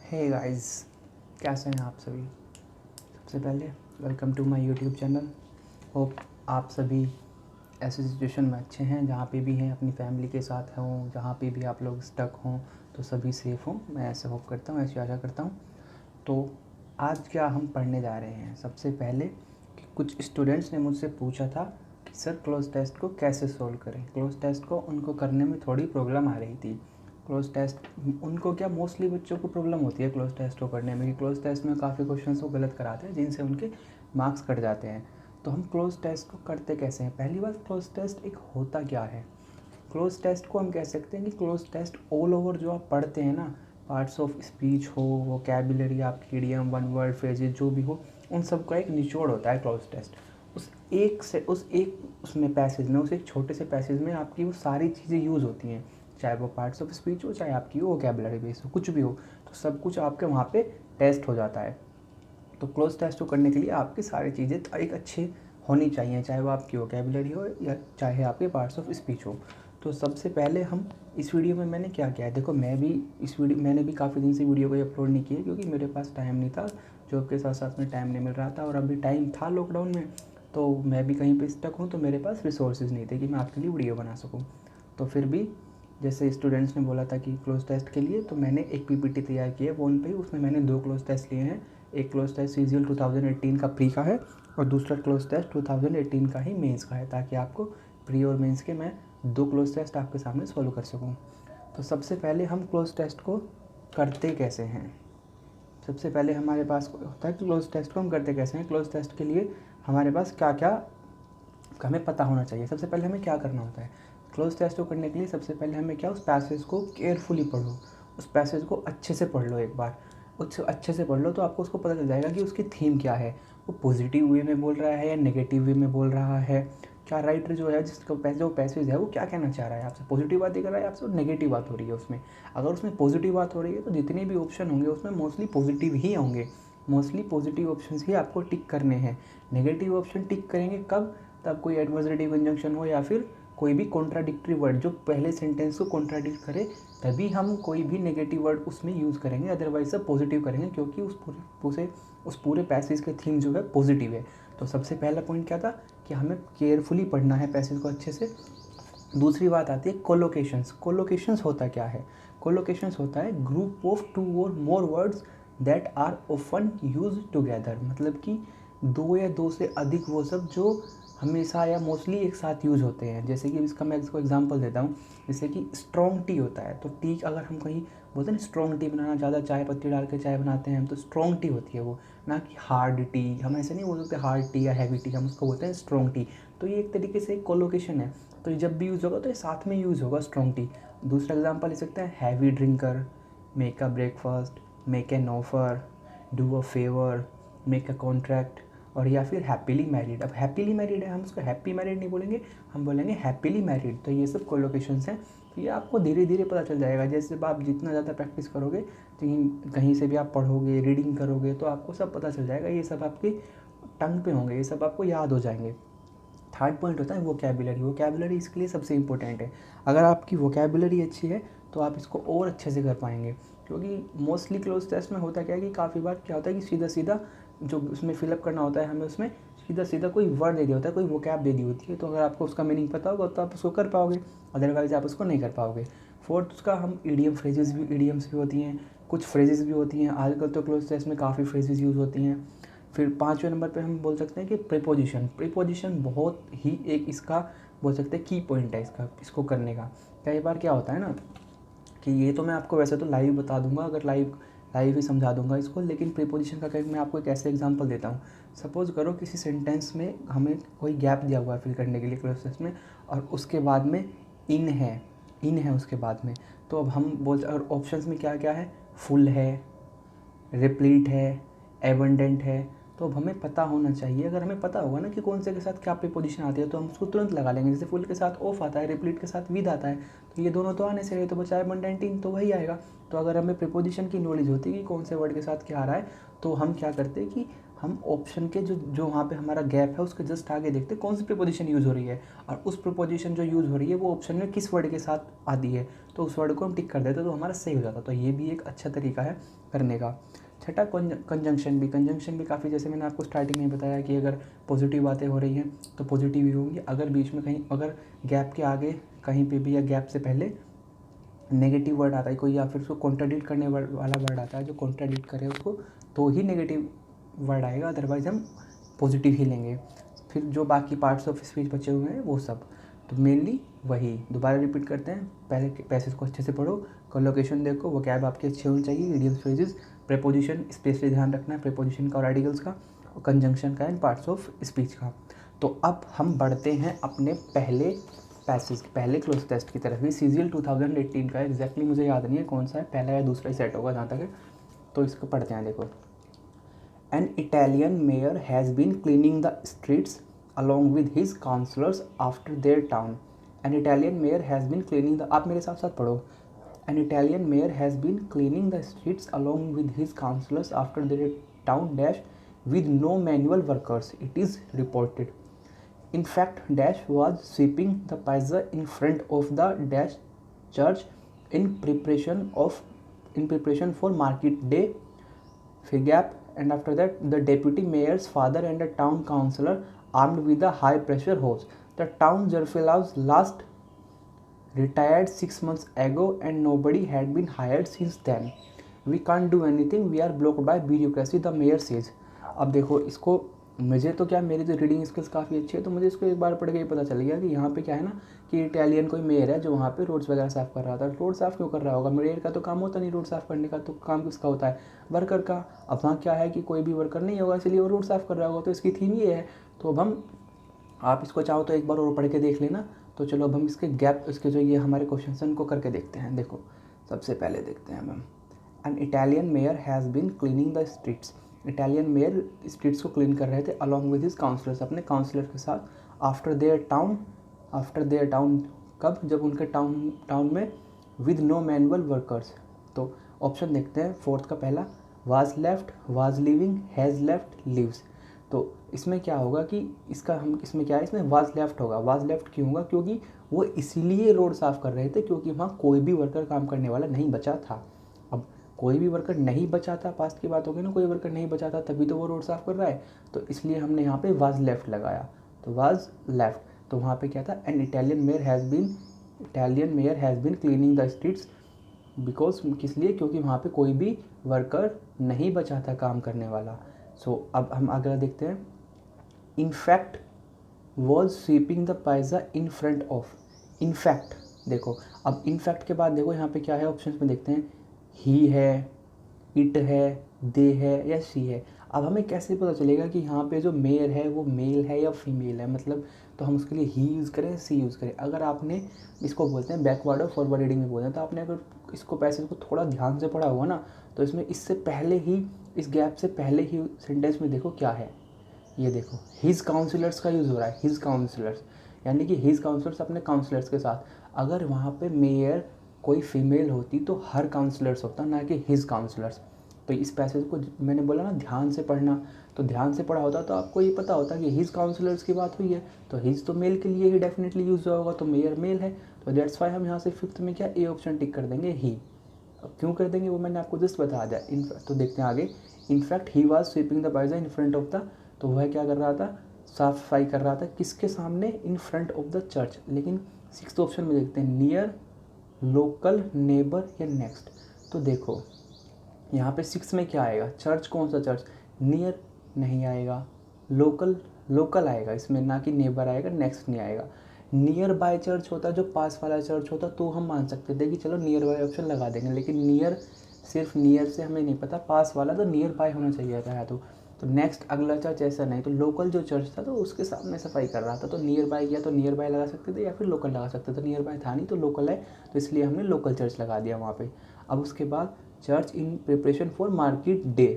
Hey guys, कैसे हैं आप सभी। सबसे पहले welcome to my YouTube channel. Hope आप सभी ऐसे सिचुएशन में अच्छे हैं, जहाँ पे भी हैं अपनी फैमिली के साथ हों, जहाँ पे भी आप लोग स्टक हों तो सभी सेफ़ हों। मैं ऐसे होप करता हूँ, ऐसी आशा करता हूँ। तो आज क्या हम पढ़ने जा रहे हैं। सबसे पहले कि कुछ स्टूडेंट्स ने मुझसे पूछा था कि सर क्लोज टेस्ट को कैसे सोल्व करें। क्लोज टेस्ट को उनको करने में थोड़ी प्रॉब्लम आ रही थी। क्लोज टेस्ट उनको क्या, मोस्टली बच्चों को प्रॉब्लम होती है क्लोज टेस्ट को करने में, कि क्लोज टेस्ट में काफ़ी क्वेश्चंस वो गलत कराते हैं जिनसे उनके मार्क्स कट जाते हैं। तो हम क्लोज टेस्ट को करते कैसे हैं। पहली बात, क्लोज टेस्ट एक होता क्या है। क्लोज टेस्ट को हम कह सकते हैं कि क्लोज टेस्ट ऑल ओवर जो आप पढ़ते हैं ना, पार्ट्स ऑफ स्पीच हो, वोकैबुलरी, आपकी इडियम, वन वर्ड फ्रेजेस जो भी हो, उन सब का एक निचोड़ होता है क्लोज टेस्ट। उस एक उसमें पैसेज में, उस एक छोटे से पैसेज में आपकी वो सारी चीज़ें यूज़ होती हैं, चाहे वो पार्ट्स ऑफ स्पीच हो, चाहे आपकी वो वोकैबुलरी बेस हो, कुछ भी हो, तो सब कुछ आपके वहाँ पे टेस्ट हो जाता है। तो क्लोज टेस्ट को करने के लिए आपकी सारी चीज़ें एक अच्छी होनी चाहिए, चाहे वो आपकी वोकैबुलरी हो या चाहे आपके पार्ट्स ऑफ स्पीच हो। तो सबसे पहले हम इस वीडियो में मैंने क्या किया है, देखो मैंने भी काफ़ी दिन से वीडियो को अपलोड नहीं किया, क्योंकि मेरे पास टाइम नहीं था, जॉब के साथ साथ में टाइम नहीं मिल रहा था, और अभी टाइम था लॉकडाउन में, तो मैं भी कहीं पे स्टक हूँ, तो मेरे पास रिसोर्सेज नहीं थे कि मैं आपके लिए वीडियो बना सकूँ। तो फिर भी जैसे स्टूडेंट्स ने बोला था कि क्लोज टेस्ट के लिए, तो मैंने एक पीपीटी तैयार की है फ़ोन पे। उसमें मैंने 2 क्लोज टेस्ट लिए हैं। एक क्लोज टेस्ट सीजीएल 2018 का प्री का है, और दूसरा क्लोज टेस्ट 2018 का ही मेंस का है, ताकि आपको प्री और मेंस के मैं 2 क्लोज टेस्ट आपके सामने सॉल्व कर सकूं। तो सबसे पहले हम क्लोज टेस्ट को करते कैसे हैं। सबसे पहले हमारे पास होता है कि क्लोज टेस्ट को हम करते कैसे हैं। क्लोज टेस्ट के लिए हमारे पास क्या क्या हमें पता होना चाहिए। सबसे पहले हमें क्या करना होता है क्लोज टेस्ट को करने के लिए। सबसे पहले हमें क्या, उस पैसेज को केयरफुली पढ़ो, उस पैसेज को अच्छे से पढ़ लो एक बार। उससे अच्छे से पढ़ लो तो आपको उसको पता चल जाएगा कि उसकी थीम क्या है, वो पॉजिटिव वे में बोल रहा है या नेगेटिव वे में बोल रहा है, क्या राइटर जो है जिसका जो पैसेज है वो क्या कहना चाह रहा है आपसे, पॉजिटिव बात ही कर रहा है आपसे, नेगेटिव बात हो रही है उसमें। अगर उसमें पॉजिटिव बात हो रही है तो जितने भी ऑप्शन होंगे उसमें मोस्टली पॉजिटिव ही होंगे, मोस्टली पॉजिटिव ऑप्शंस ही आपको टिक करने हैं। नेगेटिव ऑप्शन टिक करेंगे कब, तब कोई एडवर्सरी कंजंक्शन हो या फिर कोई भी कॉन्ट्राडिक्टरी वर्ड जो पहले सेंटेंस को कॉन्ट्राडिक्ट करे, तभी हम कोई भी नेगेटिव वर्ड उसमें यूज़ करेंगे, अदरवाइज सब पॉजिटिव करेंगे, क्योंकि उस पूरे पैसेज के थीम जो है पॉजिटिव है। तो सबसे पहला पॉइंट क्या था कि हमें केयरफुली पढ़ना है पैसेज को अच्छे से। दूसरी बात आती है कोलोकेशंस। कोलोकेशंस होता क्या है। कोलोकेशंस होता है ग्रुप ऑफ 2 और more words that are often used together, मतलब कि 2 या 2 से अधिक वो सब जो हमेशा या मोस्टली एक साथ यूज़ होते हैं। जैसे कि इसका मैं इसको एग्जांपल देता हूँ, जैसे कि स्ट्रॉन्ग टी होता है, तो टी अगर हम कहीं बोलते हैं ना स्ट्रॉन्ग टी बनाना, ज़्यादा चाय पत्ती डाल के चाय बनाते हैं हम, तो स्ट्रॉन्ग टी होती है वो, ना कि हार्ड टी। हम ऐसे नहीं बोल सकते हार्ड टी या हैवी टी, हम उसको बोलते हैं स्ट्रॉन्ग टी। तो ये एक तरीके से एक कोलोकेशन है, तो जब भी यूज़ होगा तो ये साथ में यूज़ होगा स्ट्रॉन्ग टी। दूसरा एग्जांपल ले सकते हैं heavy drinker, make a breakfast, make an offer, do a favour, make a contract, और या फिर हैप्पीली मैरिड। अब हैप्पीली मैरिड है, हम उसको हैप्पी मैरिड नहीं बोलेंगे, हम बोलेंगे हैप्पीली मैरिड। तो ये सब कोलोकेशंस हैं। तो ये आपको धीरे धीरे पता चल जाएगा, जैसे आप जितना ज़्यादा प्रैक्टिस करोगे, कहीं से भी आप पढ़ोगे, रीडिंग करोगे, तो आपको सब पता चल जाएगा। ये सब आपकी टंग पे होंगे, ये सब आपको याद हो जाएंगे। थर्ड पॉइंट होता है वोकैबुलरी। वोकैबुलरी इसके लिए सबसे इंपॉर्टेंट है। अगर आपकी वोकैबुलरी अच्छी है तो आप इसको और अच्छे से कर पाएंगे, क्योंकि मोस्टली क्लोज टेस्ट में होता क्या है कि काफ़ी बार क्या होता है कि सीधा सीधा जो उसमें फिलअप करना होता है हमें, उसमें सीधा सीधा कोई वर्ड दे दिया होता है, कोई वोकैब दे दी होती है, तो अगर आपको उसका मीनिंग पता होगा तो आप उसको कर पाओगे, अदरवाइज आप उसको नहीं कर पाओगे। फोर्थ उसका हम ईडियम्स भी होती हैं, कुछ फ्रेजेस भी होती हैं। आजकल तो क्लोज टेस्ट में काफ़ी फ्रेजेस यूज़ होती हैं। फिर 5वें नंबर पे हम बोल सकते हैं कि प्रीपोजिशन बहुत ही एक इसका बोल सकते हैं की पॉइंट है इसको करने का। कई बार क्या होता है ना कि ये तो मैं आपको वैसे तो लाइव बता दूंगा, अगर लाइव ही समझा दूंगा इसको, लेकिन प्रीपोजिशन का मैं आपको एक ऐसे एग्जांपल देता हूँ। सपोज करो किसी सेंटेंस में हमें कोई गैप दिया हुआ है फिल करने के लिए क्लोज टेस्ट में, और उसके बाद में इन है उसके बाद में, तो अब हम बोल, और ऑप्शंस में क्या क्या है, फुल है, रिप्लीट है, एबंडेंट है। तो अब हमें पता होना चाहिए, अगर हमें पता होगा ना कि कौन से के साथ क्या प्रीपोजिशन आती है, तो हम उसको तुरंत लगा लेंगे। जैसे फुल के साथ ऑफ आता है, रिप्लीट के साथ विद आता है, तो ये दोनों तो आने से रहे, तो बचा एबंडेंट इन, तो वही आएगा। तो अगर हमें प्रीपोजिशन की नॉलेज होती है कि कौन से वर्ड के साथ क्या आ रहा है, तो हम क्या करते हैं कि हम ऑप्शन के जो वहाँ पे हमारा गैप है उसके जस्ट आगे देखते कौन सी प्रीपोजिशन यूज़ हो रही है, और उस प्रीपोजिशन जो यूज़ हो रही है वो ऑप्शन में किस वर्ड के साथ आती है, तो उस वर्ड को हम टिक कर देते तो हमारा सही हो जाता। तो ये भी एक अच्छा तरीका है करने का। छठा कंजंक्शन भी काफ़ी, जैसे मैंने आपको स्टार्टिंग में बताया कि अगर पॉजिटिव बातें हो रही हैं तो पॉजिटिव ही होंगी। अगर बीच में कहीं, अगर गैप के आगे कहीं पे भी या गैप से पहले नेगेटिव वर्ड आता है कोई, या फिर उसको कॉन्ट्राडिक्ट करने वाला वर्ड आता है जो कॉन्ट्राडिक्ट करे उसको, तो ही नेगेटिव वर्ड आएगा, अदरवाइज हम पॉजिटिव ही लेंगे। फिर जो बाकी पार्ट्स ऑफ स्पीच बचे हुए हैं वो सब, तो मेनली वही दोबारा रिपीट करते हैं। पहले पैसेज को अच्छे से पढ़ो, कोलोकेशन देखो, वोकैब आपके अच्छे होने चाहिए, इडियम्स फ्रेजेस, प्रेपोजिशन स्पेशली ध्यान रखना है, प्रेपोजिशन का और आर्टिकल्स का, और कंजंक्शन का एंड पार्ट्स ऑफ स्पीच का। तो अब हम बढ़ते हैं अपने पहले पैसेज, पहले क्लोज टेस्ट की तरफ। ये CGL 2018 का है, एग्जैक्टली मुझे याद नहीं है कौन सा है, पहला या दूसरा ही सेट होगा जहाँ तक है। तो इसको पढ़ते हैं, देखो। An Italian mayor has been cleaning the streets along with his councillors after their town. An Italian mayor has been cleaning the, आप मेरे साथ साथ पढ़ो। An Italian mayor has been cleaning the streets along with his councillors after their town dash with no manual workers, it is reported. In fact, dash was sweeping the piazza in front of the dash church in preparation for market day. फिर gap, and after that the deputy mayor's father and a town councillor armed with a high pressure hose. The town Jarfilaus last retired 6 months ago and nobody had been hired since then. We can't do anything, we are blocked by bureaucracy, the mayor says. अब देखो इसको, मुझे तो क्या, मेरी तो reading skills काफ़ी अच्छी है, तो मुझे इसको एक बार पढ़ के ही पता चल गया कि यहाँ पे क्या है ना, कि इटालियन कोई मेयर है जो वहाँ पे रोड्स वगैरह साफ़ कर रहा था। रोड साफ़ क्यों कर रहा होगा? मेयर का तो काम होता नहीं रोड साफ़ करने का, तो काम किसका होता है? वर्कर का। अब वहाँ क्या है कि कोई भी वर्कर नहीं होगा, इसलिए वो रोड साफ़ कर रहा होगा, तो इसकी थीम ये है। तो अब हम, आप इसको चाहो तो एक बार और पढ़ के देख लेना। तो चलो अब हम इसके गैप, इसके जो ये हमारे क्वेश्चन हैं उनको करके देखते हैं। देखो सबसे पहले देखते हैं हम, an Italian mayor has been cleaning the streets. Italian mayor streets को क्लीन कर रहे थे अलॉन्ग विद हिज काउंसलर्स, अपने काउंसलर के साथ, आफ्टर देयर टाउन, कब? जब उनके टाउन में, विद नो मैनुअल वर्कर्स। तो ऑप्शन देखते हैं, फोर्थ का पहला, was left, was living, has left, lives. तो इसमें क्या होगा कि इसका हम, इसमें क्या है, इसमें वाज लेफ्ट होगा। वाज लेफ्ट क्यों होगा? क्योंकि वो इसीलिए रोड साफ़ कर रहे थे क्योंकि वहाँ कोई भी वर्कर काम करने वाला नहीं बचा था। अब कोई भी वर्कर नहीं बचा था, पास्ट की बात होगी ना, कोई वर्कर नहीं बचा था तभी तो वो रोड साफ़ कर रहा है, तो इसलिए हमने यहाँ पे वाज लेफ्ट लगाया। तो वाज लेफ्ट, तो वहाँ पे क्या था, an Italian mayor has been cleaning the streets, because किस लिए? क्योंकि वहाँ पे कोई भी वर्कर नहीं बचा था काम करने वाला। सो अब हम अगला देखते हैं, in fact was sweeping the piazza in front of. In fact देखो, अब इनफैक्ट के बाद देखो यहाँ पे क्या है, ऑप्शन में देखते हैं, ही है, इट है, दे है या सी है। अब हमें कैसे पता चलेगा कि यहाँ पे जो मेयर है वो मेल है या फीमेल है? मतलब तो हम उसके लिए ही यूज़ करें, सी यूज़ करें। अगर आपने इसको बोलते हैं बैकवर्ड और फॉरवर्ड रीडिंग में बोलते हैं, तो आपने अगर इसको पैसेज को थोड़ा ध्यान से पढ़ा हुआ ना, तो इसमें इससे पहले ही, इस गैप से पहले ही सेंटेंस में देखो क्या है, ये देखो, हिज काउंसलर्स का यूज़ हो रहा है, हिज काउंसलर्स, यानी कि हिज काउंसलर्स अपने काउंसलर्स के साथ। अगर वहाँ पे मेयर कोई फीमेल होती तो हर काउंसलर्स होता, ना कि हिज काउंसलर्स। तो इस पैसेज को मैंने बोला ना ध्यान से पढ़ना, तो ध्यान से पढ़ा होता तो आपको ये पता होता कि हिज काउंसलर्स की बात हुई है, तो हिज तो मेल के लिए ही डेफिनेटली यूज़ होगा, तो मेयर मेल है, तो दैट्स वाई हम यहाँ से फिफ्थ में क्या, ए ऑप्शन टिक कर देंगे, ही। अब क्यों कर देंगे वो मैंने आपको जस्ट बता दिया। तो देखते हैं आगे, in fact he was sweeping the piazza in front of the, तो वह क्या कर रहा था, साफ सफाई कर रहा था, किसके सामने? इन फ्रंट ऑफ द चर्च। लेकिन सिक्स्थ ऑप्शन में देखते हैं, नियर, लोकल, नेबर या नेक्स्ट। तो देखो यहाँ पे सिक्स में क्या आएगा, चर्च, कौन सा चर्च? नियर नहीं आएगा, लोकल आएगा इसमें, ना कि नेबर आएगा, नेक्स्ट नहीं आएगा। नियर बाय चर्च होता, जो पास वाला चर्च होता, तो हम मान सकते थे कि चलो नियर बाय ऑप्शन लगा देंगे, लेकिन नियर, सिर्फ नियर से हमें नहीं पता, पास वाला तो नियर बाय होना चाहिए था। तो नेक्स्ट अगला चर्च ऐसा नहीं, तो लोकल जो चर्च था तो उसके सामने सफाई कर रहा था, तो नियर बाय किया, तो नियर बाय लगा सकते थे या फिर लोकल लगा सकते थे। नियर बाय था नहीं तो लोकल है, तो इसलिए हमने लोकल चर्च लगा दिया वहाँ पे। अब उसके बाद church in preparation for market day.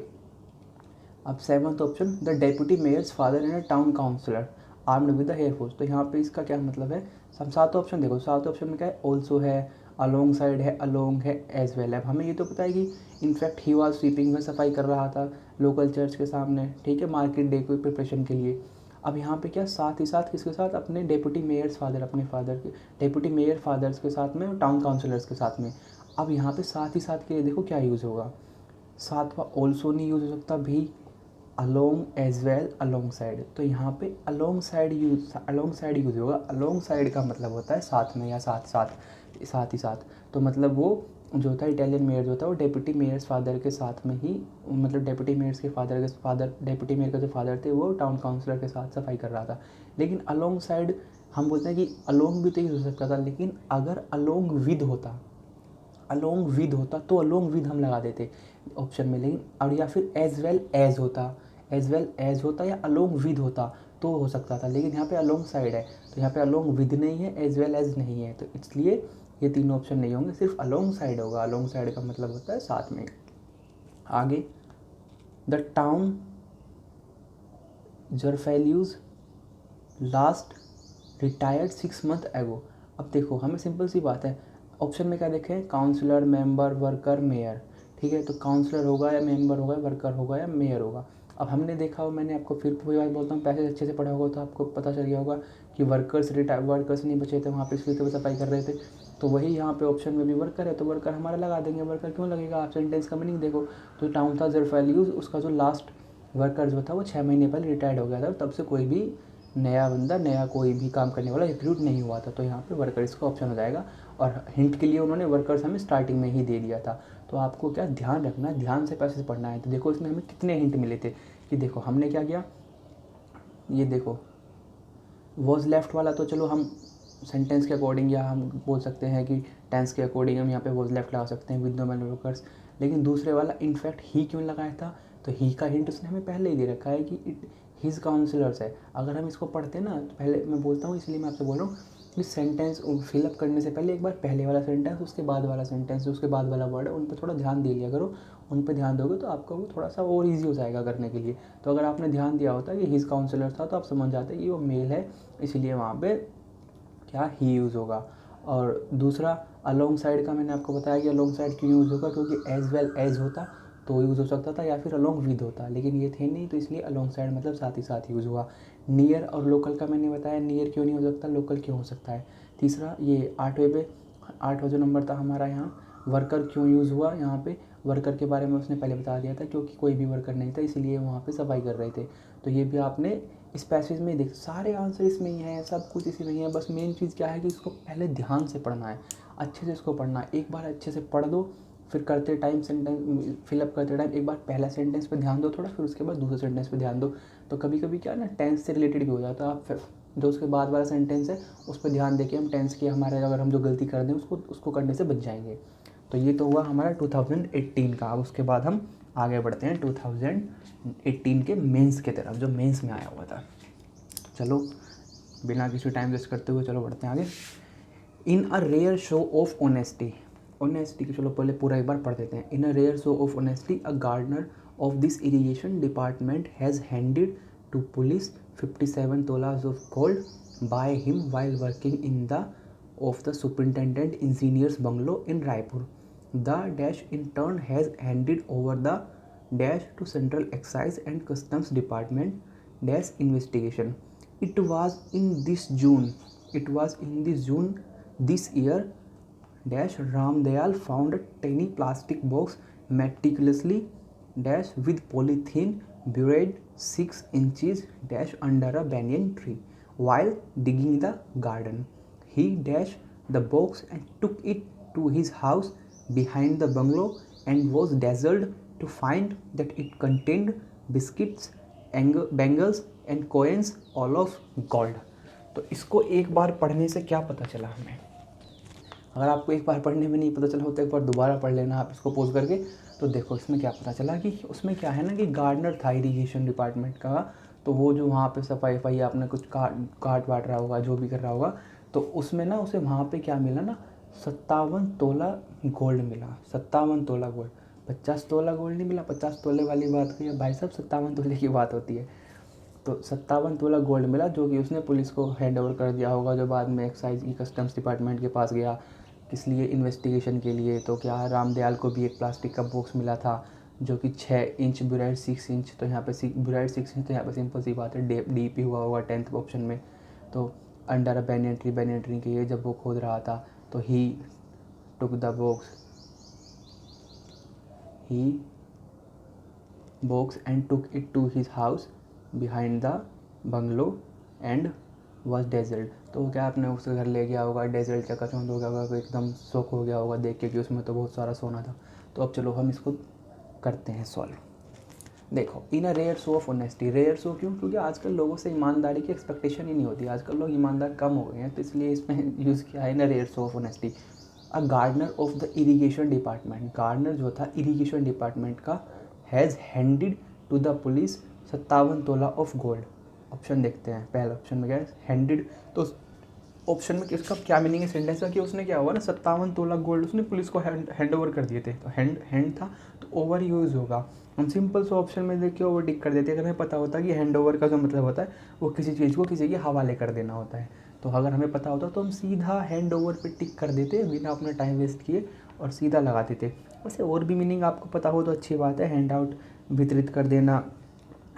अब seventh option, the deputy mayor's father and a town councillor armed with the hair force. तो यहाँ पे इसका क्या मतलब है, सब सात ऑप्शन देखो, सात ऑप्शन में क्या है, ऑल्सो है, अलोंग साइड है, अलोंग है, एज वेल है। हमें ये तो पता है कि इनफैक्ट ही वाज स्वीपिंग में सफाई कर रहा था लोकल चर्च के सामने, ठीक है, मार्केट डे को प्रिपरेशन के लिए। अब यहाँ पे क्या साथ ही साथ किसके साथ, अपने डेप्यूटी मेयर्स फादर, अपने फादर के डेप्यूटी मेयर फादर्स के साथ में, टाउन काउंसिलर्स के साथ में। अब यहाँ पे साथ ही साथ के लिए देखो क्या यूज़ होगा, साथ में ऑल्सो नहीं यूज़ हो सकता भी, along as well alongside. तो यहाँ पे अलोंग साइड यूज़ होगा। अलोंग साइड का मतलब होता है साथ में या साथ साथ, साथ ही साथ। तो मतलब वो जो होता है इटालियन मेयर जो होता है वो डेप्यूटी मेयर्स फादर के साथ में ही, मतलब डेप्यूटी मेयर्स के फादर डेप्यूटी मेयर के जो फादर थे वो टाउन काउंसिलर के साथ सफाई कर रहा था। लेकिन अलोंग साइड हम बोलते हैं कि अलोंग भी तो यूज़ हो सकता था, लेकिन अगर अलोंग विद होता तो अलोंग विद हम लगा देते ऑप्शन में। लेकिन और या फिर एज वेल एज होता या अलोंग विद होता तो हो सकता था। लेकिन यहाँ पे अलोंग साइड है, तो यहाँ पे अलोंग विद नहीं है, एज वेल एज नहीं है, तो इसलिए ये तीनों ऑप्शन नहीं होंगे, सिर्फ अलोंग साइड होगा। अलोंग साइड का मतलब होता है साथ में। आगे, द टाउन जरफेल्यूज लास्ट रिटायर्ड 6 months एगो। अब देखो हमें सिंपल सी बात है, ऑप्शन में क्या देखें, काउंसलर, मेंबर, वर्कर, मेयर। ठीक है, तो काउंसलर होगा या मेंबर होगा, वर्कर होगा या मेयर होगा। अब हमने देखा हो, मैंने आपको फिर वही बात बोलता हूँ, पैसे अच्छे से पढ़ा होगा तो आपको पता चल गया होगा कि वर्कर्स नहीं बचे थे वहाँ पे, इसलिए तो सफाई कर रहे थे। तो वही यहाँ पे ऑप्शन में भी वर्कर है, तो वर्कर हमारा लगा देंगे। वर्कर क्यों लगेगा, आप सेंटेंस का मीनिंग देखो। तो टाउन था जरफेल्यूज, उसका जो लास्ट वर्कर जो था वो 6 महीने पहले रिटायर्ड हो गया था, तब से कोई भी नया बंदा, नया कोई भी काम करने वाला रिक्रूट नहीं हुआ था। तो यहाँ पे वर्कर इसका ऑप्शन हो जाएगा। और हिंट के लिए उन्होंने वर्कर्स हमें स्टार्टिंग में ही दे दिया था। तो आपको क्या ध्यान रखना है, ध्यान से पैसे से पढ़ना है। तो देखो इसमें हमें कितने हिंट मिले थे कि देखो हमने क्या किया, ये देखो वॉज लेफ्ट वाला तो चलो हम सेंटेंस के अकॉर्डिंग या हम बोल सकते हैं कि टेंस के अकॉर्डिंग हम यहाँ पे वॉज लेफ्ट लगा सकते हैं विद नो मैन वर्कर्स। लेकिन दूसरे वाला इनफैक्ट ही क्यों लगाया था, तो ही का हिंट उसने हमें पहले ही दे रखा है कि इट हिज काउंसलर्स है। अगर हम इसको पढ़ते ना तो पहले मैं बोलता हूँ, इसलिए मैं आपसे बोल रहा हूँ कि सेंटेंस फिलअप करने से पहले एक बार पहले वाला सेंटेंस, उसके बाद वाला सेंटेंस, उसके बाद वाला वर्ड है, उन पर थोड़ा ध्यान दे लिया करो। उन पर ध्यान दोगे तो आपका वो थोड़ा सा और ईजी हो जाएगा करने के लिए। तो अगर आपने ध्यान दिया होता कि हिज काउंसलर था तो आप समझ जाते कि वो मेल है, इसलिए वहाँ पे क्या ही यूज़ होगा। और दूसरा अलोंग साइड का मैंने आपको बताया कि अलोंग साइड क्यों यूज़ होगा, क्योंकि एज वेल एज होता तो यूज़ हो सकता था, या फिर अलोंग विद होता, लेकिन ये थे नहीं, तो इसलिए अलोंग साइड मतलब साथ ही साथ यूज़ हुआ। नियर और लोकल का मैंने बताया, नियर क्यों नहीं हो सकता, लोकल क्यों हो सकता है। तीसरा ये 8वां जो नंबर था हमारा, यहाँ वर्कर क्यों यूज़ हुआ। यहाँ पे वर्कर के बारे में उसने पहले बता दिया था, क्योंकि कोई भी वर्कर नहीं था इसलिए वहाँ पे सफाई कर रहे थे। तो ये भी आपने इस पैसेज में देख, सारे आंसर इसमें ही हैं, सब कुछ इसी में ही है। बस मेन चीज़ क्या है कि इसको पहले ध्यान से पढ़ना है, अच्छे से इसको पढ़ना है। एक बार अच्छे से पढ़ दो, फिर करते टाइम सेंटेंस फिलअप करते टाइम एक बार पहला सेंटेंस पे ध्यान दो थोड़ा, फिर उसके बाद दूसरे सेंटेंस पे ध्यान दो। तो कभी कभी क्या ना टेंस से रिलेटेड भी हो जाता है, आप जो उसके बाद वाला सेंटेंस है उस पर ध्यान देके हम टेंस की हमारे अगर हम जो गलती कर दें उसको करने से बच जाएंगे। तो ये तो हुआ हमारा 2018 का। अब उसके बाद हम आगे बढ़ते हैं 2018 के मेंस की तरफ, जो मेंस में आया हुआ था। चलो बिना किसी टाइम वेस्ट करते हुए चलो बढ़ते हैं आगे। In a rare show of honesty की चलो पहले पूरा एक बार पढ़ देते हैं। In a rare show of honesty a gardener of this irrigation department has handed to police 57 tolas of gold by him while working in the of the superintendent engineer's bungalow in Raipur. The dash in turn has handed over the dash to Central Excise and Customs Department dash investigation. It was in this June this year dash Ramdayal found a tiny plastic box meticulously dash with polythene buried 6 inches dash under a banyan tree while digging the garden. He dashed the box and took it to his house behind the bungalow and was dazzled to find that it contained biscuits, bangles and coins all of gold. तो इसको एक बार पढ़ने से क्या पता चला हमें, अगर आपको एक बार पढ़ने में नहीं पता चला हो तो एक बार दोबारा पढ़ लेना आप इसको पॉज करके। तो देखो इसमें क्या पता चला कि उसमें क्या है ना कि गार्डनर था इरीगेशन डिपार्टमेंट का, तो वो जो वहाँ पे सफाई आपने कुछ काट वाट रहा होगा, जो भी कर रहा होगा, तो उसमें ना उसे वहाँ पे क्या मिला ना 57 तोला गोल्ड मिला। 57 तोला गोल्ड, 50 तोला गोल्ड नहीं मिला। 50 तोले वाली बात कही भाई साहब, 57 तोले की बात होती है। तो 57 तोला गोल्ड मिला, जो कि उसने पुलिस को हैंड ओवर कर दिया होगा, जो बाद में एक्साइज की कस्टम्स डिपार्टमेंट के पास गया किस लिए, इन्वेस्टिगेशन के लिए। तो क्या रामदयाल को भी एक प्लास्टिक का बॉक्स मिला था जो कि 6 इंच, ब्राइट 6 इंच, तो यहाँ पे ब्राइट 6 इंच, तो यहाँ पे सिंपल सी बात है डीप ही हुआ होगा 10th ऑप्शन में। तो अंडर अ बैनियन ट्री के लिए जब वो खोद रहा था तो he took the box and took it to his house behind the bungalow and was dazzled। तो क्या आपने उसके घर ले गया होगा, डेजर्ट चकाचौंध हो गया होगा, एकदम शौक हो गया होगा देख के कि उसमें तो बहुत सारा सोना था। तो अब चलो हम इसको करते हैं सॉल्व। देखो, in a rare show of honesty, rare show क्यों? क्योंकि आजकल लोगों से ईमानदारी की एक्सपेक्टेशन ही नहीं होती, आजकल लोग ईमानदार कम हो गए हैं, तो इसलिए इसमें यूज़ किया है in a rare show of honesty. A gardener of the irrigation department, gardener जो था इरीगेशन डिपार्टमेंट का, has handed to the police 57 tola of gold. Option देखते हैं, पहले ऑप्शन में क्या है, हैंडेड। तो ऑप्शन में इसका क्या मीनिंग है सेंटेंस का, कि उसने क्या हुआ ना 57 तोला गोल्ड उसने पुलिस को हैंड ओवर कर दिए थे। तो हैंड था तो ओवर यूज़ होगा, हम सिंपल से ऑप्शन में देख के ओवर टिक कर देते हैं। अगर हमें पता होता कि हैंड ओवर का जो मतलब होता है वो किसी चीज़ को किसी के हवाले कर देना होता है, तो अगर हमें पता होता तो हम सीधा हैंड ओवर पे टिक कर देते बिना अपना टाइम वेस्ट किए और सीधा लगा देते। वैसे और भी मीनिंग आपको पता हो तो अच्छी बात है, हैंड आउट वितरित कर देना,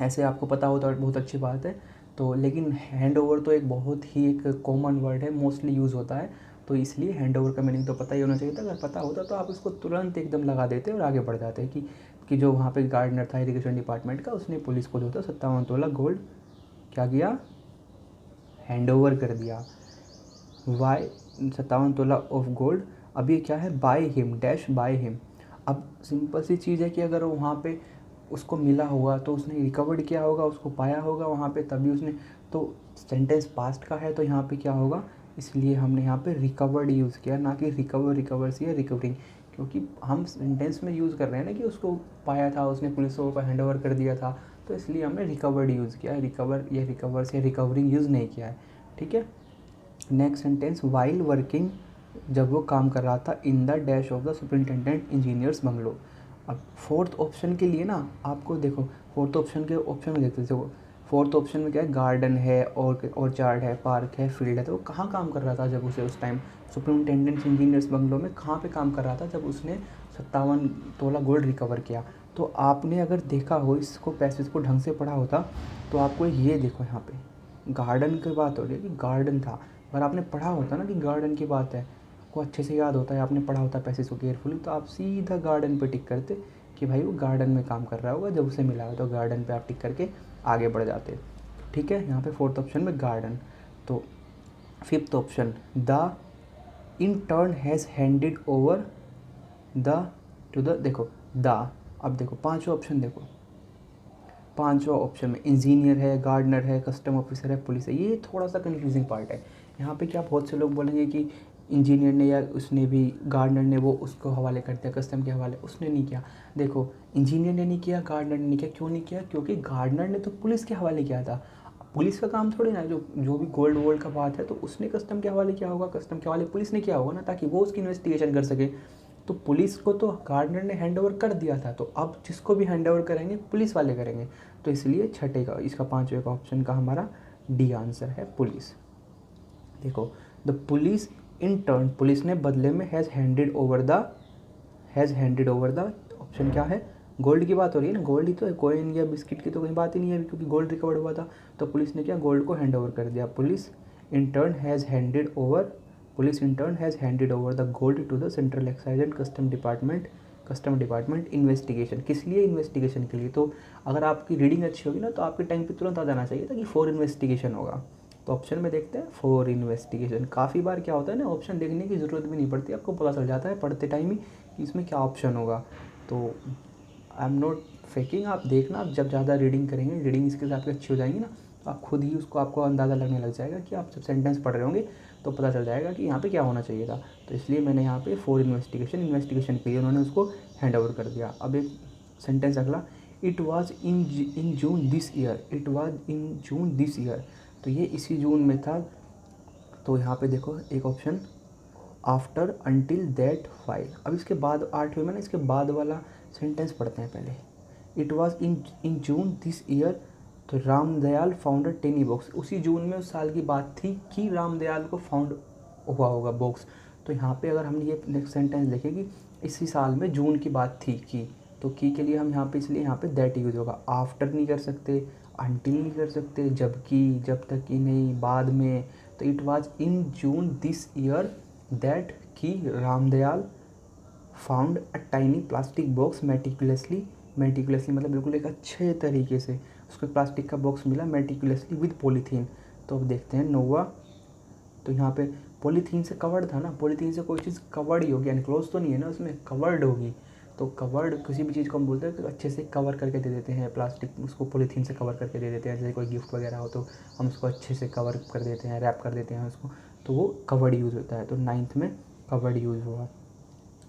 ऐसे आपको पता होता है बहुत अच्छी बात है। तो लेकिन हैंड ओवर तो एक बहुत ही एक कॉमन वर्ड है, मोस्टली यूज़ होता है, तो इसलिए हैंड ओवर का मीनिंग तो पता ही होना चाहिए था। अगर पता होता तो आप इसको तुरंत एकदम लगा देते और आगे बढ़ जाते कि जो वहाँ पे गार्डनर था इरिगेशन डिपार्टमेंट का, उसने पुलिस को जो था 57 तोला गोल्ड क्या किया, हैंड ओवर कर दिया। Y 57 tola of gold. अब ये क्या है, by him dash by him. अब सिंपल सी चीज़ है कि अगर वहाँ पे उसको मिला होगा तो उसने रिकवर्ड किया होगा, उसको पाया होगा वहाँ पे, तभी उसने, तो सेंटेंस पास्ट का है तो यहाँ पे क्या होगा, इसलिए हमने यहाँ पे रिकवर्ड यूज़ किया, ना कि रिकवर से या रिकवरिंग, क्योंकि हम सेंटेंस में यूज़ कर रहे हैं ना कि उसको पाया था, उसने पुलिस को हैंड ओवर कर दिया था, तो इसलिए हमने रिकवर्ड यूज़ किया है, रिकवर से रिकवरिंग यूज़ नहीं किया है। ठीक है, नेक्स्ट सेंटेंस, वाइल वर्किंग, जब वो काम कर रहा था, in the dash of the superintendent engineers bungalow. अब फोर्थ ऑप्शन के लिए ना आपको देखो, फोर्थ ऑप्शन के ऑप्शन में देखते देखो, फोर्थ ऑप्शन में क्या है, गार्डन है और ऑर्चार्ड है, पार्क है, फील्ड है, तो वो कहाँ काम कर रहा था जब उसे उस टाइम सुपरिटेंडेंट इंजीनियर्स बंगलो में कहाँ पे काम कर रहा था जब उसने 57 तोला गोल्ड रिकवर किया। तो आपने अगर देखा हो इसको, पैसेज को ढंग से पढ़ा होता तो आपको ये देखो यहाँ पे गार्डन की बात हो रही है कि गार्डन था, अगर आपने पढ़ा होता ना कि गार्डन की बात है, आपको अच्छे से याद होता है, आपने पढ़ा होता पैसेज को केयरफुली, तो आप सीधा गार्डन पे टिक करते कि भाई वो गार्डन में काम कर रहा होगा, जब उसे मिला हो तो गार्डन पे आप टिक करके आगे बढ़ जाते। ठीक है, यहाँ पे फोर्थ ऑप्शन में गार्डन। तो fifth option, the intern has handed over the two the, देखो द, अब देखो पांचवा ऑप्शन, देखो पांचवा ऑप्शन में इंजीनियर है, गार्डनर है, कस्टम ऑफिसर है, पुलिस है, ये थोड़ा सा कंफ्यूजिंग पार्ट है। यहाँ पे क्या बहुत से लोग बोलेंगे कि इंजीनियर ने या उसने भी, गार्डनर ने वो उसको हवाले कर दिया कस्टम के हवाले, उसने नहीं किया। देखो, इंजीनियर ने नहीं किया, गार्डनर ने नहीं किया, क्यों नहीं किया, क्योंकि गार्डनर ने तो पुलिस के हवाले किया था। पुलिस का काम थोड़ी ना, जो भी गोल्ड वोल्ड का बात है तो उसने कस्टम के हवाले किया होगा, कस्टम के हवाले पुलिस ने किया होगा ना, ताकि वो उसकी इन्वेस्टिगेशन कर सके। तो पुलिस को तो गार्डनर ने हैंड ओवर कर दिया था, तो अब जिसको भी हैंड ओवर करेंगे पुलिस वाले करेंगे, तो इसलिए छठे का, इसका पांचवे का ऑप्शन का हमारा डी आंसर है पुलिस। देखो, the police in turn, police ने बदले में has handed over the, option क्या है, गोल्ड की बात हो रही है ना, गोल्ड ही तो है, कॉइन या बिस्किट की तो कोई बात ही नहीं है क्योंकि गोल्ड रिकवर्ड हुआ था। तो पुलिस ने क्या, गोल्ड को हैंड ओवर कर दिया। Police in turn has handed over the gold to the central excise and custom department investigation. किस लिए, इन्वेस्टिगेशन के लिए। तो अगर आपकी रीडिंग अच्छी होगी ना तो आपके टाइम पे तुरंत आ जाना चाहिए था कि फॉर इन्वेस्टिगेशन होगा। तो ऑप्शन में देखते हैं फॉर इन्वेस्टिगेशन। काफ़ी बार क्या होता है ना, ऑप्शन देखने की ज़रूरत भी नहीं पड़ती, आपको पता चल जाता है पढ़ते टाइम ही कि इसमें क्या ऑप्शन होगा। तो आई एम नॉट फेकिंग, आप देखना, आप जब ज़्यादा रीडिंग करेंगे, रीडिंग स्किल्स आपकी अच्छी हो जाएंगी ना, तो आप खुद ही उसको, आपको अंदाज़ा लगने लग जाएगा कि आप जब सेंटेंस पढ़ रहे होंगे तो पता चल जाएगा कि यहाँ पे क्या होना चाहिए था। तो इसलिए मैंने यहाँ पे फॉर इन्वेस्टिगेशन के लिए उन्होंने उसको हैंड ओवर कर दिया। अब एक सेंटेंस अगला, it was in June this year, तो ये इसी जून में था। तो यहाँ पे देखो एक option, after until that file. अब इसके बाद 8वें में ना, इसके बाद वाला सेंटेंस पढ़ते हैं पहले। It was in June this year, तो रामदयाल फाउंड टेनी बॉक्स। उसी जून में उस साल की बात थी कि रामदयाल को फाउंड हुआ होगा बॉक्स। तो यहाँ पे अगर हम ये नेक्स्ट सेंटेंस देखें कि इसी साल में जून की बात थी कि, तो की के लिए हम यहाँ पे इसलिए यहाँ पे दैट यूज़ होगा। आफ्टर नहीं कर सकते, अंटिल नहीं कर सकते, जबकि, जब तक कि नहीं, बाद में। तो it was in June this year that K Ramdayal found a tiny plastic box meticulously मतलब बिल्कुल एक अच्छे तरीके से उसको प्लास्टिक का बॉक्स मिला मेटिकुलसली विद पॉलीथीन। तो अब देखते हैं नोवा। तो यहाँ पे पॉलीथीन से कवर्ड था ना, पॉलीथीन से कोई चीज़ कवर्ड ही होगी, एनक्लोज तो नहीं है ना उसमें, कवर्ड होगी। तो कवर्ड किसी भी चीज़ को हम बोलते हैं कि अच्छे से कवर करके दे देते हैं, प्लास्टिक उसको पॉलीथीन से कवर करके दे देते हैं। जैसे कोई गिफ्ट वगैरह हो तो हम उसको अच्छे से कवर कर देते हैं, रैप कर देते हैं उसको, तो वो कवर्ड यूज़ होता है। तो 9th में कवर्ड यूज़ हुआ।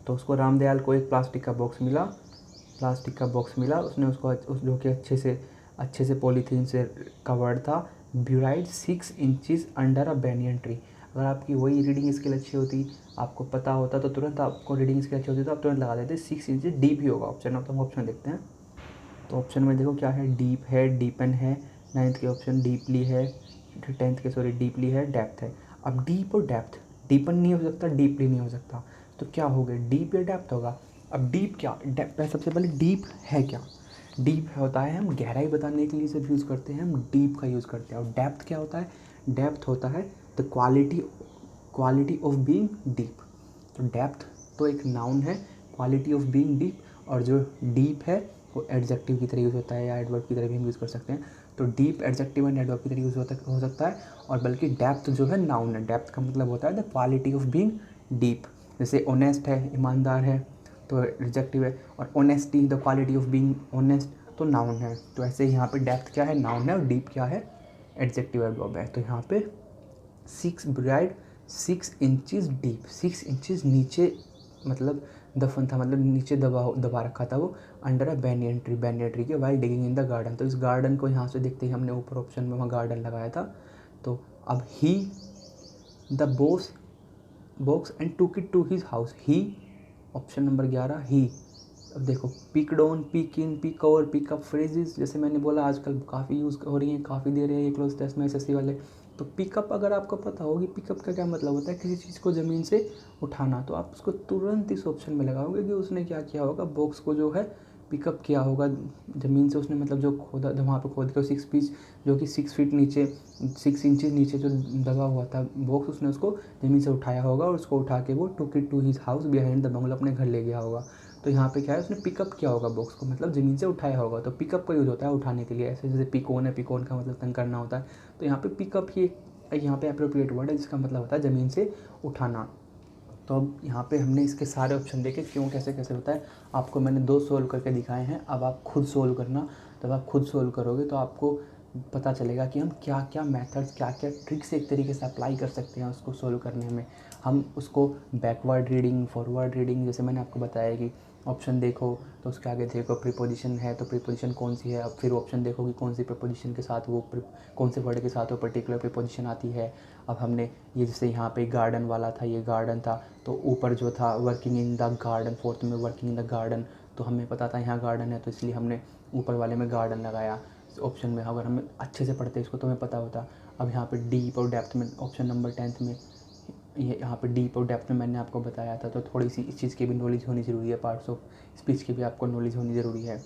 तो उसको रामदयाल को एक प्लास्टिक का बॉक्स मिला, उसने उसको जो कि अच्छे से पॉलीथीन से कवर्ड था। ब्यूराइड 6 inches under a banyan tree. अगर आपकी वही रीडिंग स्किल अच्छी होती, आपको पता होता, तो तुरंत आपको रीडिंग स्किल अच्छी होती तो आप तुरंत लगा देते 6 इंचज़ डीप ही होगा ऑप्शन। अब तो हम ऑप्शन देखते हैं। तो ऑप्शन में देखो क्या है, डीप है, डीपन है, 9th के ऑप्शन डीपली है, 10th के डीपली है, डेप्थ है। अब डीप और डेप्थ, डीपन नहीं हो सकता, डीपली नहीं हो सकता, तो क्या हो गया, डीप या डेप्थ होगा। अब डीप क्या, डेप्थ, सबसे पहले डीप है क्या। डीप होता है, हम गहराई बताने के लिए सिर्फ यूज़ करते हैं, हम डीप का यूज़ करते हैं। और डेप्थ क्या होता है, डेप्थ होता है the quality of being deep. तो डेप्थ तो एक नाउन है, क्वालिटी ऑफ बीइंग डीप, और जो डीप है वो एडजेक्टिव की तरह यूज़ होता है या एडवर्ब की तरह भी हम यूज़ कर सकते हैं। तो डीप एडजेक्टिव एंड एडवर्ब की तरह यूज़ हो सकता है। और बल्कि डेप्थ जो है नाउन है, डेप्थ का मतलब होता है the quality of being deep. जैसे ऑनेस्ट है, ईमानदार है, तो एडजेक्टिव है, और honesty the quality of being honest, तो नाउन है। तो ऐसे यहाँ पे डेप्थ क्या है, नाउन है, और डीप क्या है, एडजेक्टिव एडवर्ब है। तो यहाँ पे 6 इंचज़ डीप, 6 इंचज़ नीचे मतलब दफन था, मतलब नीचे दबा रखा था वो, अंडर अ बैनियन ट्री के while digging in the garden. तो इस गार्डन को यहाँ से देखते ही हमने ऊपर ऑप्शन में वहाँ गार्डन लगाया था। तो अब he the box and took it to his house, ही ऑप्शन नंबर 11 ही। अब देखो pick down, pick in, pick over, pick up phrases, जैसे मैंने बोला आजकल काफ़ी यूज़ हो रही हैं, काफ़ी दे रहे हैं ये क्लोज टेस्ट में एसएससी वाले। तो पिकअप अगर आपको पता होगी, पिकअप का क्या मतलब होता है, किसी चीज़ को ज़मीन से उठाना, तो आप उसको तुरंत इस ऑप्शन में लगाओगे कि उसने क्या किया होगा, बॉक्स को जो है पिकअप किया होगा ज़मीन से, उसने मतलब जो खोदा वहाँ पे खोद के 6 फीट, जो कि 6 फीट नीचे, 6 इंचज़ नीचे जो दबा हुआ था बॉक्स, उसने उसको ज़मीन से उठाया होगा, और उसको उठा के वो took it to his house behind the bungalow, अपने घर ले गया होगा। तो यहाँ पे क्या है, उसने पिकअप किया होगा बॉक्स को, मतलब ज़मीन से उठाया होगा। तो पिकअप का यूज़ होता है उठाने के लिए, ऐसे जैसे पिकोन है, पिकोन का मतलब तंग करना होता है। तो यहाँ पे पिकअप ही यहाँ पे अप्रोप्रिएट वर्ड है, जिसका मतलब होता है ज़मीन से उठाना। तो अब यहाँ पे हमने इसके सारे ऑप्शन देखे, क्यों कैसे कैसे होता है। आपको मैंने 2 सोल्व करके दिखाए हैं, अब आप खुद सोल्व करना। जब आप खुद सोल्व करोगे तो आपको पता चलेगा कि हम क्या क्या मेथड्स, क्या क्या ट्रिक्स एक तरीके से अप्लाई कर सकते हैं उसको सोल्व करने में। हम उसको बैकवर्ड रीडिंग, फॉरवर्ड रीडिंग, जैसे मैंने आपको बताया कि ऑप्शन देखो तो उसके आगे देखो प्रीपोजिशन है तो प्रीपोजिशन कौन सी है, अब फिर ऑप्शन देखो कि कौन सी प्रीपोजिशन के साथ वो कौन से वर्ड के साथ वो पर्टिकुलर प्रीपोजिशन आती है। अब हमने ये जैसे यहाँ पे गार्डन वाला था, ये गार्डन था, तो ऊपर जो था working in the garden, 4th में वर्किंग इन द गार्डन, तो हमें पता था यहाँ गार्डन है, तो इसलिए हमने ऊपर वाले में गार्डन लगाया ऑप्शन में। अगर हमें अच्छे से पढ़ते इसको तो हमें पता होता। अब यहाँ पे डीप और डेप्थ में ऑप्शन नंबर 10th में, ये यहाँ पे डीप और डेप्थ में मैंने आपको बताया था, तो थोड़ी सी इस चीज़ की भी नॉलेज होनी ज़रूरी है, पार्ट्स ऑफ स्पीच की भी आपको नॉलेज होनी ज़रूरी है।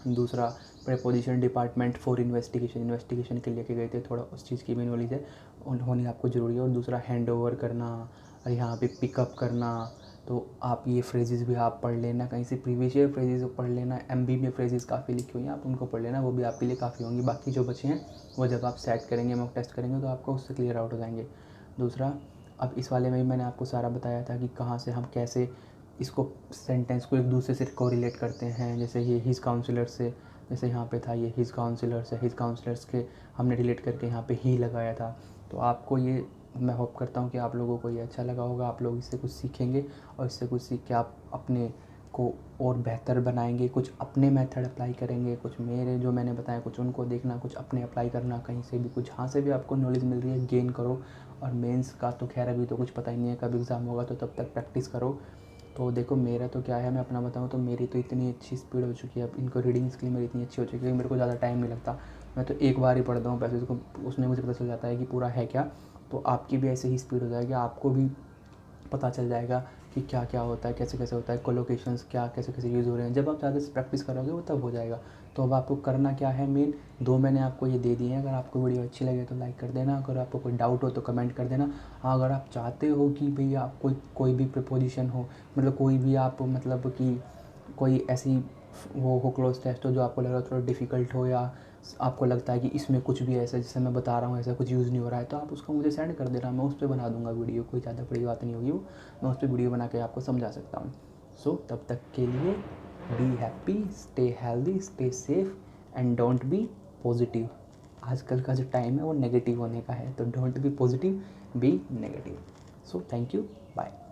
दूसरा प्रेपोजिशन डिपार्टमेंट फॉर इन्वेस्टिगेशन के लेके गए थे, थोड़ा उस चीज़ की भी नॉलेज है होनी आपको ज़रूरी है। और दूसरा हैंड ओवर करना, और यहाँ पे पिकअप करना, तो आप ये फ्रेजेस भी आप पढ़ लेना, कहीं से प्रीवियस ईयर फ्रेजेस पढ़ लेना, एमबी में फ्रेजेस काफ़ी लिखी हुई हैं, आप उनको पढ़ लेना, वो भी आपके लिए काफ़ी होंगी। बाकी जो बचे हैं वो जब आप सेट करेंगे, मॉक टेस्ट करेंगे, तो आपको उससे क्लियर आउट हो जाएंगे। दूसरा, अब इस वाले में भी मैंने आपको सारा बताया था कि कहाँ से हम कैसे इसको सेंटेंस को एक दूसरे से कोरिलेट करते हैं। जैसे ये हिज काउंसलर से, जैसे यहाँ पे था ये हिज काउंसलर्स है, हिज काउंसलर्स के हमने रिलेट करके यहाँ पे ही लगाया था। तो आपको ये, मैं होप करता हूँ कि आप लोगों को ये अच्छा लगा होगा, आप लोग इससे कुछ सीखेंगे, और इससे कुछ सीख के आप अपने को और बेहतर बनाएंगे, कुछ अपने मेथड अप्लाई करेंगे, कुछ मेरे जो मैंने बताया कुछ उनको देखना, कुछ अपने अप्लाई करना, कहीं से भी कुछ जहाँ से भी आपको नॉलेज मिल रही है गेन करो। और मेंस का तो खैर अभी तो कुछ पता ही नहीं है कब एग्ज़ाम होगा, तो तब तक प्रैक्टिस करो। तो देखो मेरा तो क्या है, मैं अपना बताऊँ तो मेरी तो इतनी अच्छी स्पीड हो चुकी है, अब इनको रीडिंग स्किल मेरी इतनी अच्छी हो चुकी है कि मेरे को ज़्यादा टाइम नहीं लगता। मैं तो एक बार ही पढ़ता हूँ पैसेज को, उसमें मुझे पता चल जाता है कि पूरा है क्या। तो आपकी भी ऐसे ही स्पीड हो जाएगी, आपको भी पता चल जाएगा कि क्या क्या होता है, कैसे कैसे होता है, कोलोकेशंस क्या कैसे कैसे यूज़ हो रहे हैं। जब आप ज़्यादा से प्रैक्टिस करोगे वो तब हो जाएगा। तो अब आपको करना क्या है, मेन 2 मैंने आपको ये दे दिए हैं। अगर आपको वीडियो अच्छी लगे तो लाइक कर देना, अगर आपको कोई डाउट हो तो कमेंट कर देना। हाँ, अगर आप चाहते हो कि भैया आप कोई भी प्रीपोजिशन हो, मतलब कोई भी आप मतलब कि कोई ऐसी वो हो क्लोज टेस्ट हो जो आपको लग रहा है थोड़ा डिफ़िकल्ट हो, या आपको लगता है कि इसमें कुछ भी ऐसा जैसे मैं बता रहा हूँ ऐसा कुछ यूज़ नहीं हो रहा है, तो आप उसको मुझे सेंड कर देना, मैं उस पर बना दूंगा वीडियो। कोई ज़्यादा बड़ी बात नहीं होगी वो, मैं उस पर वीडियो बना के आपको समझा सकता हूँ। सो तब तक के लिए be happy, stay healthy, stay safe and don't be positive. आजकल का जो टाइम है वो नेगेटिव होने का है, तो don't be positive, be negative. So thank you, bye.